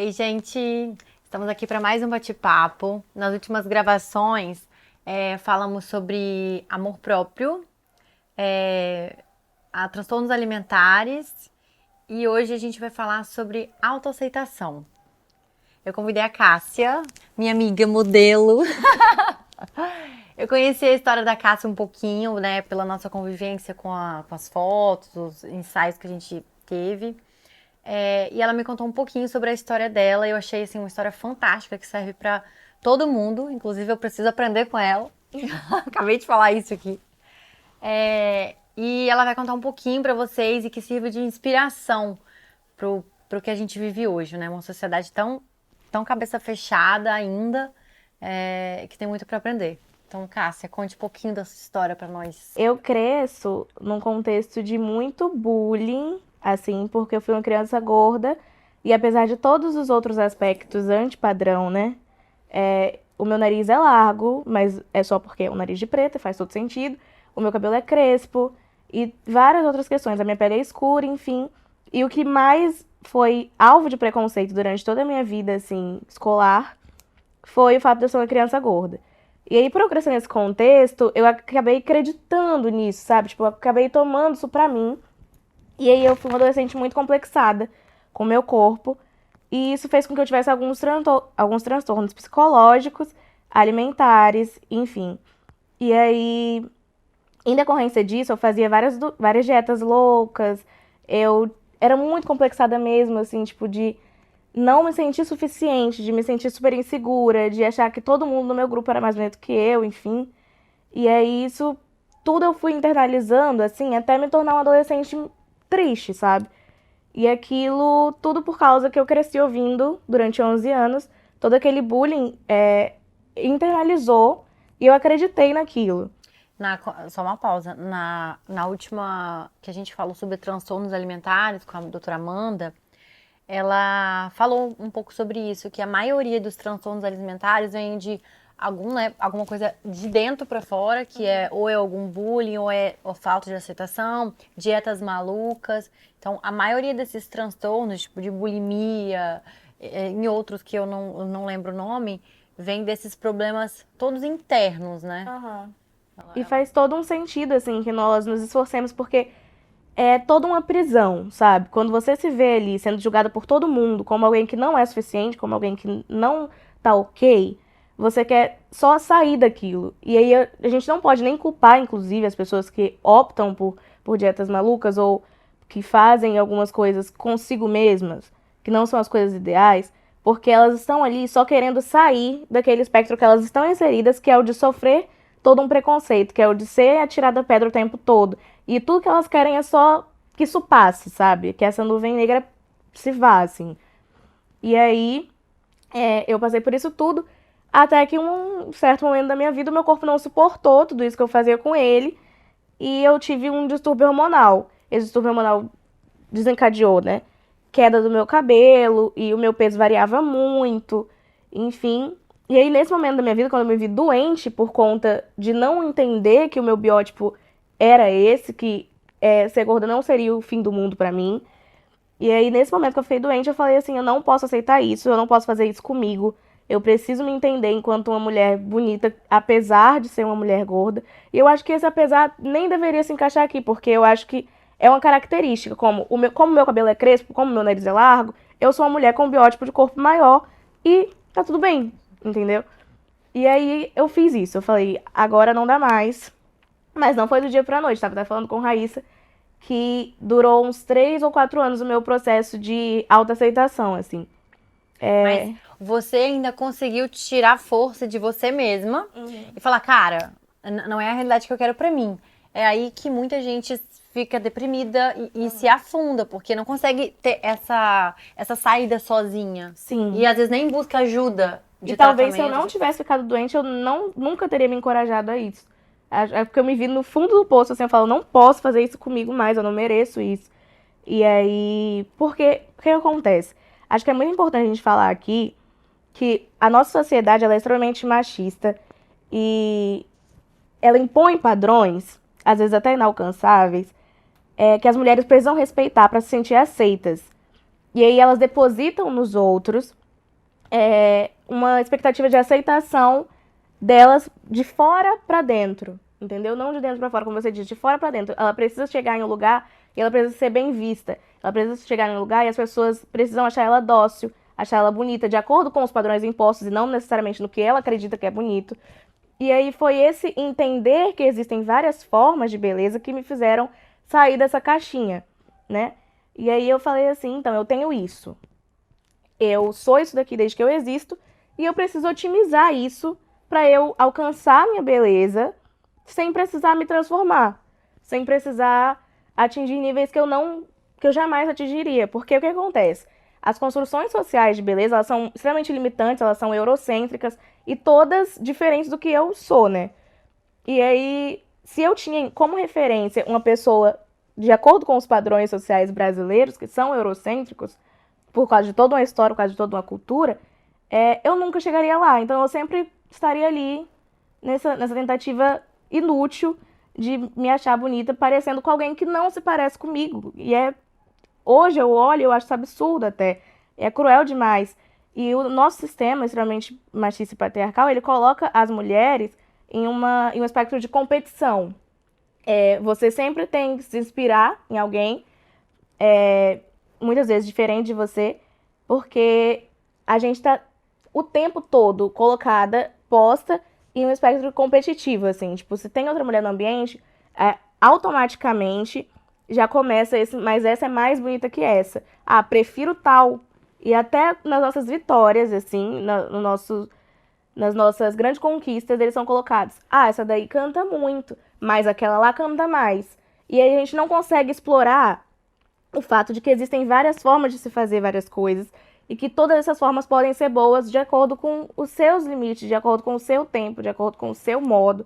Ei, gente, estamos aqui para mais um bate-papo. Nas últimas gravações, falamos sobre amor próprio, é, transtornos alimentares e hoje a gente vai falar sobre autoaceitação. Eu convidei a Cássia, minha amiga modelo. Eu conheci a história da Cássia um pouquinho, né, pela nossa convivência com as fotos, os ensaios que a gente teve. E ela me contou um pouquinho sobre a história dela. Eu achei assim, uma história fantástica que serve pra todo mundo. Inclusive, eu preciso aprender com ela. Acabei de falar isso aqui. E ela vai contar um pouquinho pra vocês e que sirva de inspiração pro que a gente vive hoje, né? Uma sociedade tão cabeça fechada ainda, que tem muito pra aprender. Então, Cássia, conte um pouquinho da sua história pra nós. Eu cresço num contexto de muito bullying, assim, porque eu fui uma criança gorda e apesar de todos os outros aspectos anti-padrão, né? O meu nariz é largo, mas é só porque é um nariz de preta, faz todo sentido. O meu cabelo é crespo e várias outras questões. A minha pele é escura, enfim. E o que mais foi alvo de preconceito durante toda a minha vida, assim, escolar, foi o fato de eu ser uma criança gorda. E aí, por eu crescer nesse contexto, eu acabei acreditando nisso, sabe? Tipo, eu acabei tomando isso pra mim. E aí eu fui uma adolescente muito complexada com o meu corpo. E isso fez com que eu tivesse alguns transtornos psicológicos, alimentares, enfim. E aí, em decorrência disso, eu fazia várias dietas loucas. Eu era muito complexada mesmo, assim, tipo, de não me sentir suficiente, de me sentir super insegura, de achar que todo mundo no meu grupo era mais bonito que eu, enfim. E aí isso tudo eu fui internalizando, assim, até me tornar uma adolescente triste, sabe? E aquilo tudo por causa que eu cresci ouvindo durante 11 anos, todo aquele bullying internalizou e eu acreditei naquilo. Só uma pausa. Na última que a gente falou sobre transtornos alimentares com a doutora Amanda, ela falou um pouco sobre isso, que a maioria dos transtornos alimentares vem de alguma coisa de dentro para fora, que ou é algum bullying, ou falta de aceitação, dietas malucas. Então, a maioria desses transtornos, tipo de bulimia, em outros que eu não lembro o nome, vem desses problemas todos internos, né? Aham. E faz todo um sentido, assim, que nós nos esforcemos, porque é toda uma prisão, sabe? Quando você se vê ali sendo julgada por todo mundo como alguém que não é suficiente, como alguém que não tá ok, você quer só sair daquilo. E aí a gente não pode nem culpar, inclusive, as pessoas que optam por dietas malucas ou que fazem algumas coisas consigo mesmas, que não são as coisas ideais, porque elas estão ali só querendo sair daquele espectro que elas estão inseridas, que é o de sofrer todo um preconceito, que é o de ser atirada a pedra o tempo todo. E tudo que elas querem é só que isso passe, sabe? Que essa nuvem negra se vá, assim. E aí, eu passei por isso tudo, até que um certo momento da minha vida o meu corpo não suportou tudo isso que eu fazia com ele, e eu tive um distúrbio hormonal. Esse distúrbio hormonal desencadeou, né? Queda do meu cabelo, e o meu peso variava muito, enfim. E aí, nesse momento da minha vida, quando eu me vi doente por conta de não entender que o meu biótipo era esse, que ser gorda não seria o fim do mundo pra mim. E aí, nesse momento que eu fiquei doente, eu falei assim, eu não posso aceitar isso, eu não posso fazer isso comigo. Eu preciso me entender enquanto uma mulher bonita, apesar de ser uma mulher gorda. E eu acho que esse apesar nem deveria se encaixar aqui, porque eu acho que é uma característica, como meu cabelo é crespo, como meu nariz é largo, eu sou uma mulher com um biótipo de corpo maior e tá tudo bem, entendeu? E aí eu fiz isso, eu falei, agora não dá mais. Mas não foi do dia pra noite, tava até falando com Raíssa, que durou uns 3 ou 4 anos o meu processo de autoaceitação, assim. Mas você ainda conseguiu tirar força de você mesma e falar, cara, não é a realidade que eu quero pra mim. É aí que muita gente fica deprimida e se afunda, porque não consegue ter essa saída sozinha. Sim. E às vezes nem busca ajuda E de talvez se eu não tratamento. tivesse ficado doente, eu nunca teria me encorajado a isso. É porque eu me vi no fundo do poço, assim, eu falo, não posso fazer isso comigo mais, eu não mereço isso. E aí, porque, o que acontece? Acho que é muito importante a gente falar aqui que a nossa sociedade ela é extremamente machista e ela impõe padrões, às vezes até inalcançáveis, que as mulheres precisam respeitar para se sentir aceitas. E aí elas depositam nos outros uma expectativa de aceitação delas de fora pra dentro, entendeu? Não de dentro pra fora, como você disse, de fora pra dentro. Ela precisa chegar em um lugar e ela precisa ser bem vista. Ela precisa chegar em um lugar e as pessoas precisam achar ela dócil, achar ela bonita, de acordo com os padrões impostos e não necessariamente no que ela acredita que é bonito. E aí foi esse entender que existem várias formas de beleza que me fizeram sair dessa caixinha, né? E aí eu falei assim, então, eu tenho isso. Eu sou isso daqui desde que eu existo e eu preciso otimizar isso para eu alcançar a minha beleza sem precisar me transformar, sem precisar atingir níveis que eu jamais atingiria. Porque o que acontece? As construções sociais de beleza, elas são extremamente limitantes, elas são eurocêntricas e todas diferentes do que eu sou, né? E aí, se eu tinha como referência uma pessoa de acordo com os padrões sociais brasileiros, que são eurocêntricos, por causa de toda uma história, por causa de toda uma cultura, eu nunca chegaria lá. Então eu sempre estaria ali nessa tentativa inútil de me achar bonita, parecendo com alguém que não se parece comigo. E hoje eu olho e eu acho isso absurdo até. É cruel demais. E o nosso sistema, extremamente machista e patriarcal, ele coloca as mulheres em um espectro de competição. Você sempre tem que se inspirar em alguém, muitas vezes diferente de você, porque a gente está o tempo todo colocada, posta em um espectro competitivo, assim. Tipo, se tem outra mulher no ambiente, automaticamente já começa esse, mas essa é mais bonita que essa. Ah, prefiro tal. E até nas nossas vitórias, assim, nas nossas grandes conquistas, eles são colocados. Ah, essa daí canta muito, mas aquela lá canta mais. E aí a gente não consegue explorar o fato de que existem várias formas de se fazer várias coisas e que todas essas formas podem ser boas de acordo com os seus limites, de acordo com o seu tempo, de acordo com o seu modo.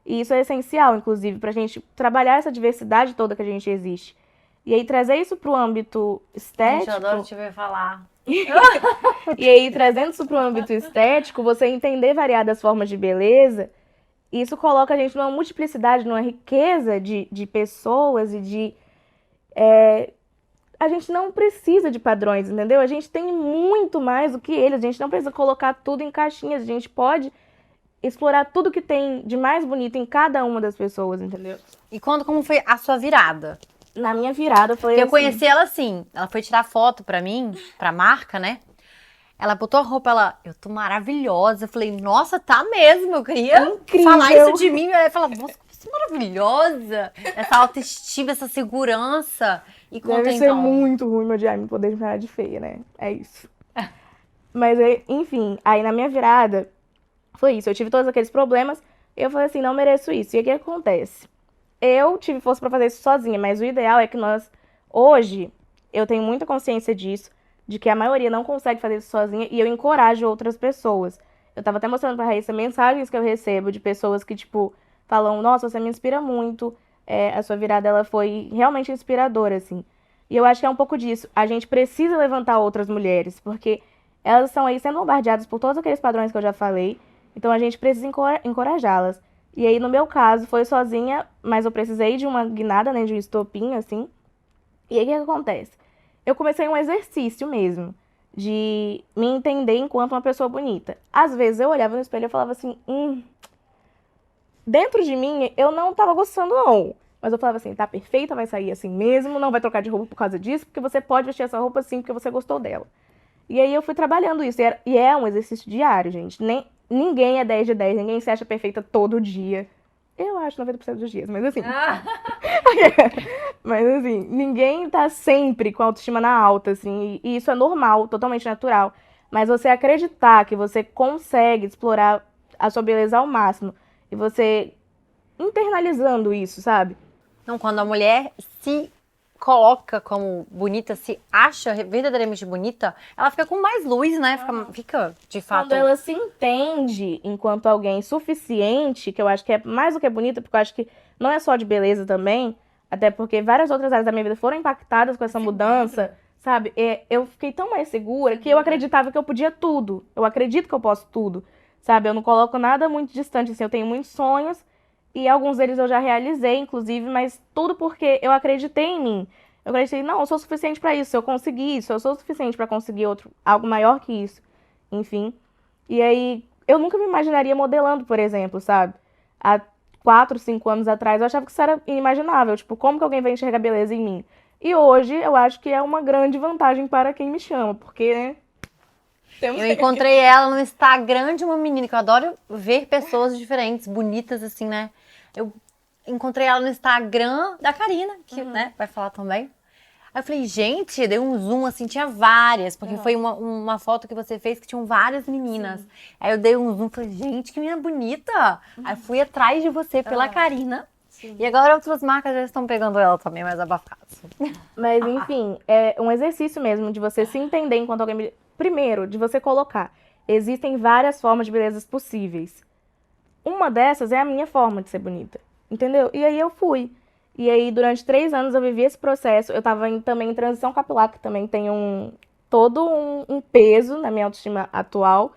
E isso é essencial, inclusive, para a gente trabalhar essa diversidade toda que a gente existe. E aí trazer isso para o âmbito estético... Gente, eu adoro te ver falar. E aí, trazendo isso para o âmbito estético, você entender variadas formas de beleza, isso coloca a gente numa multiplicidade, numa riqueza de pessoas e de... A gente não precisa de padrões, entendeu? A gente tem muito mais do que eles, a gente não precisa colocar tudo em caixinhas, a gente pode explorar tudo que tem de mais bonito em cada uma das pessoas, entendeu? E como foi a sua virada? Na minha virada foi assim... Eu conheci ela assim, ela foi tirar foto pra mim, pra marca, né? Ela botou a roupa, eu tô maravilhosa. Eu falei, nossa, tá mesmo, eu queria Incrível. falar isso de mim. Ela falava, nossa, você é maravilhosa. Essa autoestima, essa segurança. E conta Deve ser então. muito ruim meu diário me poder chamar de feia, né? É isso. Mas, enfim, aí na minha virada, foi isso. Eu tive todos aqueles problemas, eu falei assim, não mereço isso. E o que acontece? Eu tive força pra fazer isso sozinha, mas o ideal é que hoje, eu tenho muita consciência disso, de que a maioria não consegue fazer isso sozinha, e eu encorajo outras pessoas. Eu tava até mostrando pra Raíssa mensagens que eu recebo de pessoas que, tipo, falam, nossa, você me inspira muito, a sua virada, ela foi realmente inspiradora, assim. E eu acho que é um pouco disso. A gente precisa levantar outras mulheres, porque elas estão aí sendo bombardeadas por todos aqueles padrões que eu já falei, então a gente precisa encorajá-las. E aí, no meu caso, foi sozinha, mas eu precisei de uma guinada, né, de um estopim, assim. E aí, o que acontece? Eu comecei um exercício mesmo, de me entender enquanto uma pessoa bonita. Às vezes, eu olhava no espelho e falava assim, dentro de mim, eu não tava gostando, não. Mas eu falava assim, tá perfeita, vai sair assim mesmo, não vai trocar de roupa por causa disso, porque você pode vestir essa roupa assim, porque você gostou dela. E aí, eu fui trabalhando isso, e é um exercício diário, gente. Ninguém é 10 de 10, ninguém se acha perfeita todo dia. Eu acho 90% dos dias, mas assim. Mas assim, ninguém tá sempre com a autoestima na alta, assim. E isso é normal, totalmente natural. Mas você acreditar que você consegue explorar a sua beleza ao máximo. E você internalizando isso, sabe? Então, quando a mulher se coloca como bonita, se acha verdadeiramente bonita, ela fica com mais luz, né? Fica de fato. Quando ela se entende enquanto alguém suficiente, que eu acho que é mais do que bonita, porque eu acho que não é só de beleza também, até porque várias outras áreas da minha vida foram impactadas com essa mudança, sabe? Eu fiquei tão mais segura que eu acreditava que eu podia tudo. Eu acredito que eu posso tudo, sabe? Eu não coloco nada muito distante, assim, eu tenho muitos sonhos e alguns deles eu já realizei, inclusive, mas tudo porque eu acreditei em mim. Eu acreditei, não, eu sou suficiente pra isso, se eu conseguir isso, eu sou suficiente pra conseguir algo maior que isso. Enfim. E aí, eu nunca me imaginaria modelando, por exemplo, sabe? Há 4, 5 anos atrás, eu achava que isso era inimaginável. Tipo, como que alguém vai enxergar beleza em mim? E hoje, eu acho que é uma grande vantagem para quem me chama, porque, né? Eu encontrei ela no Instagram de uma menina, que eu adoro ver pessoas diferentes, bonitas, assim, né? Eu encontrei ela no Instagram da Karina, que, né, vai falar também. Aí eu falei, gente, dei um zoom, assim, tinha várias, porque foi uma foto que você fez que tinham várias meninas. Sim. Aí eu dei um zoom, falei, gente, que menina bonita. Aí fui atrás de você pela Karina. Sim. E agora outras marcas já estão pegando ela também, mais abafadas. Mas, enfim, é um exercício mesmo de você se entender enquanto alguém... Primeiro, de você colocar. Existem várias formas de belezas possíveis. Uma dessas é a minha forma de ser bonita. Entendeu? E aí eu fui. E aí, durante 3 anos, eu vivi esse processo. Eu tava também em transição capilar, que também tem todo um peso na minha autoestima atual,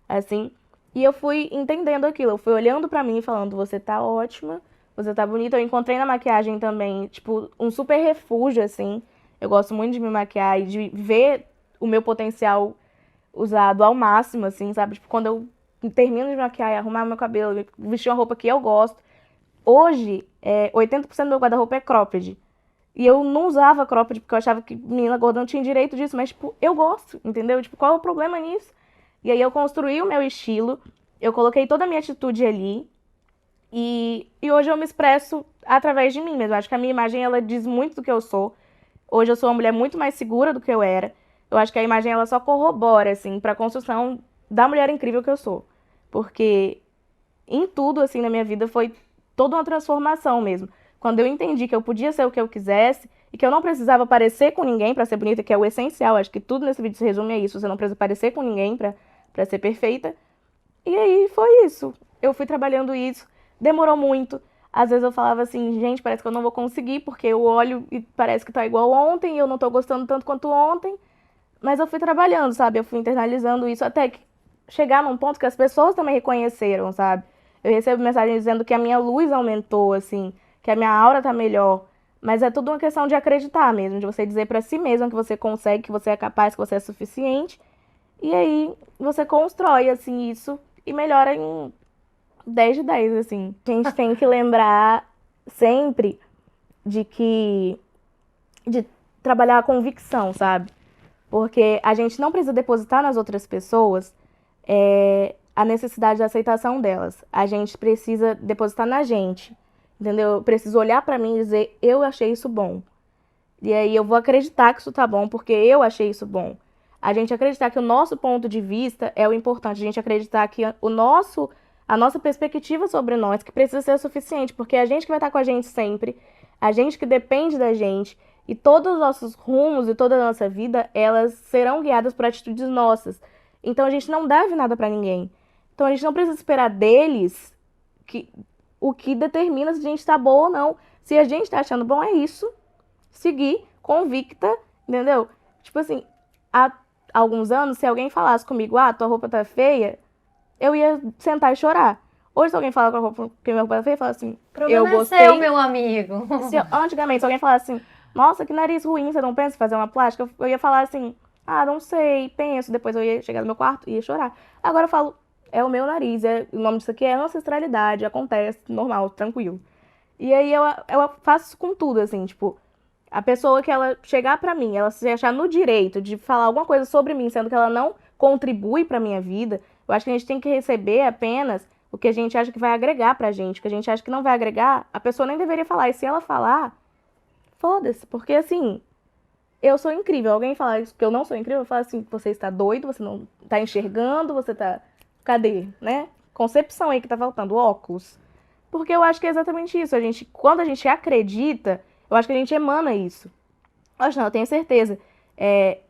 assim. E eu fui entendendo aquilo. Eu fui olhando pra mim e falando, você tá ótima, você tá bonita. Eu encontrei na maquiagem também, tipo, um super refúgio, assim. Eu gosto muito de me maquiar e de ver o meu potencial usado ao máximo, assim, sabe? Tipo, quando eu termino de maquiar e arrumar meu cabelo, vestir uma roupa que eu gosto. Hoje, 80% do meu guarda-roupa é cropped. E eu não usava cropped porque eu achava que menina gorda não tinha direito disso, mas, tipo, eu gosto, entendeu? Tipo, qual é o problema nisso? E aí eu construí o meu estilo, eu coloquei toda a minha atitude ali, e hoje eu me expresso através de mim mesmo. Acho que a minha imagem, ela diz muito do que eu sou. Hoje eu sou uma mulher muito mais segura do que eu era. Eu acho que a imagem, ela só corrobora, assim, pra construção da mulher incrível que eu sou. Porque em tudo, assim, na minha vida foi toda uma transformação mesmo. Quando eu entendi que eu podia ser o que eu quisesse e que eu não precisava parecer com ninguém pra ser bonita, que é o essencial. Acho que tudo nesse vídeo se resume a isso. Você não precisa parecer com ninguém pra ser perfeita. E aí foi isso. Eu fui trabalhando isso. Demorou muito. Às vezes eu falava assim, gente, parece que eu não vou conseguir, porque eu olho e parece que tá igual ontem e eu não tô gostando tanto quanto ontem. Mas eu fui trabalhando, sabe? Eu fui internalizando isso até que chegar num ponto que as pessoas também reconheceram, sabe? Eu recebo mensagem dizendo que a minha luz aumentou, assim, que a minha aura tá melhor. Mas é tudo uma questão de acreditar mesmo, de você dizer pra si mesma que você consegue, que você é capaz, que você é suficiente. E aí você constrói, assim, isso e melhora em 10 de 10, assim. A gente tem que lembrar sempre de trabalhar a convicção, sabe? Porque a gente não precisa depositar nas outras pessoas a necessidade de aceitação delas. A gente precisa depositar na gente, entendeu? Eu preciso olhar pra mim e dizer, eu achei isso bom. E aí eu vou acreditar que isso tá bom, porque eu achei isso bom. A gente acreditar que o nosso ponto de vista é o importante. A gente acreditar que a nossa perspectiva sobre nós, que precisa ser o suficiente, porque é a gente que vai estar com a gente sempre, a gente que depende da gente, e todos os nossos rumos e toda a nossa vida, elas serão guiadas por atitudes nossas. Então a gente não deve nada pra ninguém. Então a gente não precisa esperar deles o que determina se a gente tá boa ou não. Se a gente tá achando bom, é isso. Seguir, convicta, entendeu? Tipo assim, há alguns anos, se alguém falasse comigo, tua roupa tá feia, eu ia sentar e chorar. Hoje, se alguém falar que minha roupa tá feia, eu falo assim, eu gostei. É seu, meu amigo. Antigamente, se alguém falasse assim, nossa, que nariz ruim, você não pensa em fazer uma plástica? Eu ia falar assim, não sei, penso. Depois eu ia chegar no meu quarto e ia chorar. Agora eu falo, é o meu nariz, o nome disso aqui é ancestralidade, acontece, normal, tranquilo. E aí eu faço isso com tudo, assim, tipo, a pessoa que ela chegar pra mim, ela se achar no direito de falar alguma coisa sobre mim, sendo que ela não contribui pra minha vida, eu acho que a gente tem que receber apenas o que a gente acha que vai agregar pra gente. O que a gente acha que não vai agregar, a pessoa nem deveria falar. E se ela falar, foda-se. Porque assim, eu sou incrível. Alguém falar que eu não sou incrível, eu falo assim, você está doido, você não tá enxergando, você tá... Cadê, né? Concepção aí que tá faltando, óculos. Porque eu acho que é exatamente isso. Quando a gente acredita, eu acho que a gente emana isso. Eu tenho certeza.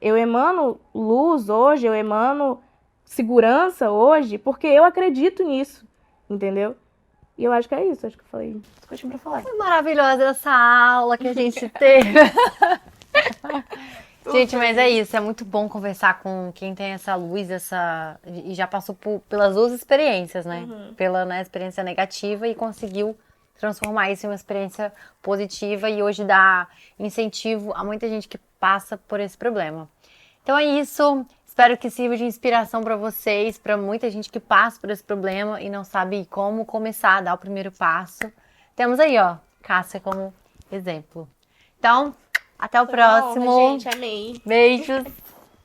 Eu emano luz hoje, eu emano segurança hoje, porque eu acredito nisso, entendeu? E eu acho que é isso, acho que eu falei tudo que eu tinha pra falar. Foi maravilhosa essa aula que a gente teve. Gente, mas é isso, é muito bom conversar com quem tem essa luz, e já passou pelas duas experiências, né? Pela experiência negativa e conseguiu transformar isso em uma experiência positiva e hoje dar incentivo a muita gente que passa por esse problema. Então é isso. Espero que sirva de inspiração para vocês, para muita gente que passa por esse problema e não sabe como começar a dar o primeiro passo. Temos aí, ó, Cássia como exemplo. Então, até o próximo. Bom, gente, amei. Beijos.